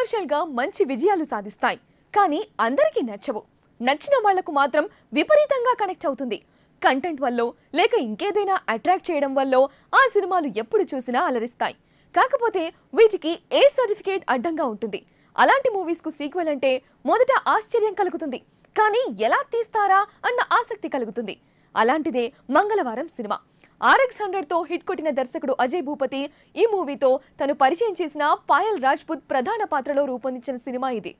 Commercial గా మంచి విజయాలు సాధిస్తాయి, కానీ అందరికీ నచ్చవు. నచ్చిన వాళ్లకు మాత్రం విపరీతంగా కనెక్ట్ అవుతుంది. కంటెంట్ వల్ల లేక ఇంకేదైనా అట్రాక్ట్ చేయడం వల్ల ఆ సినిమాలు ఎప్పుడు చూసినా అలరిస్తాయి. కాకపోతే వీటికి ఏ సర్టిఫికేట్ అడ్డంగా ఉంటుంది. అలాంటి మూవీస్ కు సీక్వెల్ అంటే మొదట ఆశ్చర్యం కలుగుతుంది, కానీ ఎలా తీస్తారా అన్న ఆసక్తి కలుగుతుంది. అలాంటిదే మంగళవారం సినిమా. RX100 తో హిట్ కొట్టిన దర్శకుడు అజయ్ భూపతి ఈ మూవీతో తను పరిచయం చేసిన పాయల్ రాజ్పుత్ ప్రధాన పాత్రలో రూపొందించిన సినిమా ఇది.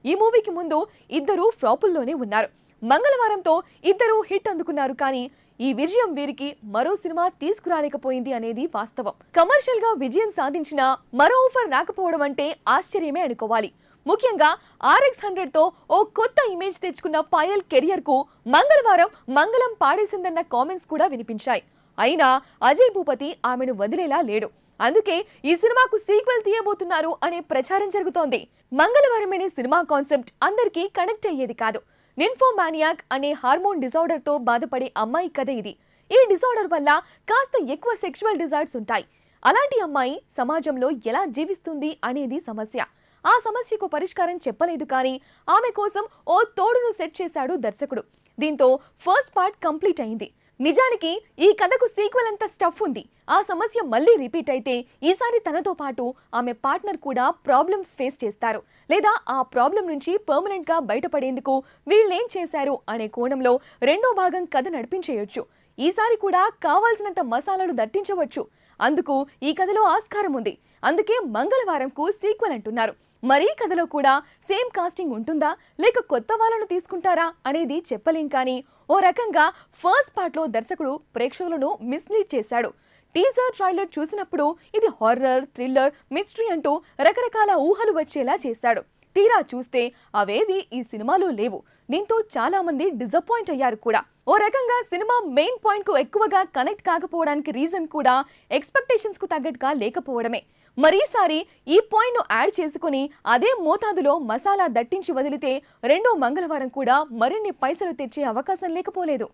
ఈ మూవీకి ముందు ఇద్దరు ఫ్లాపుల్లోనే ఉన్నారు. మంగళవారంతో ఇద్దరు హిట్ అందుకున్నారు, కానీ ఈ విజయం వీరికి మరో సినిమా తీసుకురాలేకపోయింది అనేది వాస్తవం. కమర్షియల్ గా విజయం సాధించిన మరో ఆఫర్ రాకపోవడం అంటే ఆశ్చర్యమే అనుకోవాలి. ముఖ్యంగా RX100 తో ఓ కొత్త ఇమేజ్ తెచ్చుకున్న పాయల్ కెరియర్ కు మంగళవారం మంగళం పాడేసిందన్న కామెంట్స్ కూడా వినిపించాయి. అయినా అజయ్ భూపతి ఆమెను వదిలేలా లేడు. అందుకే ఈ సినిమాకు సీక్వెల్ తీయబోతున్నారు అనే ప్రచారం జరుగుతోంది. మంగళవారం అనే సినిమా కాన్సెప్ట్ అందరికీ కనెక్ట్ అయ్యేది కాదు. నిన్ఫోమానియాక్ అనే హార్మోన్ డిజార్డర్ తో బాధపడే అమ్మాయి కథ ఇది. ఈ డిజార్డర్ వల్ల కాస్త ఎక్కువ సెక్షువల్ డిజైర్స్ ఉంటాయి. అలాంటి అమ్మాయి సమాజంలో ఎలా జీవిస్తుంది అనేది సమస్య. ఆ సమస్యకు పరిష్కారం చెప్పలేదు, కానీ ఆమె కోసం ఓ తోడును సెట్ చేశాడు దర్శకుడు. దీంతో ఫస్ట్ పార్ట్ కంప్లీట్ అయింది. నిజానికి ఈ కథకు సీక్వెల్ అంత స్టఫ్ ఉంది. ఆ సమస్య మళ్ళీ రిపీట్ అయితే ఈసారి తనతో పాటు ఆమె పార్ట్నర్ కూడా ప్రాబ్లమ్స్ ఫేస్ చేస్తారు, లేదా ఆ ప్రాబ్లం నుంచి పర్మనెంట్ గా బయటపడేందుకు వీళ్ళేం చేశారు అనే కోణంలో రెండో భాగం కథ నడిపించేయొచ్చు. ఈసారి కూడా కావాల్సినంత మసాలాలు దట్టించవచ్చు. అందుకు ఈ కథలో ఆస్కారం ఉంది. అందుకే మంగళవారంకు సీక్వెల్ అంటున్నారు. మరీ కథలో కూడా సేమ్ కాస్టింగ్ ఉంటుందా, లేక కొత్త వాళ్ళను తీసుకుంటారా అనేది చెప్పలేం, కానీ ఓ రకంగా ఫస్ట్ పార్ట్ లో దర్శకుడు ప్రేక్షకులను మిస్లీడ్ చేశాడు. టీజర్ ట్రైలర్ చూసినప్పుడు ఇది హారర్, థ్రిల్లర్, మిస్టరీ అంటూ రకరకాల ఊహలు వచ్చేలా చేశాడు. తీరా చూస్తే అవేవి ఈ సినిమాలో లేవు. దీంతో చాలా మంది డిసప్పాయింట్ అయ్యారు కూడా. ఓ రకంగా సినిమా మెయిన్ పాయింట్ కు ఎక్కువగా కనెక్ట్ కాకపోవడానికి రీజన్ కూడా ఎక్స్పెక్టేషన్స్ కు తగ్గట్టుగా లేకపోవడమే. మరీసారి ఈ పాయింట్ ను యాడ్ చేసుకుని అదే మోతాదులో మసాలా దట్టించి వదిలితే రెండో మంగళవారం కూడా మరిన్ని పైసలు తెచ్చే అవకాశం లేకపోలేదు.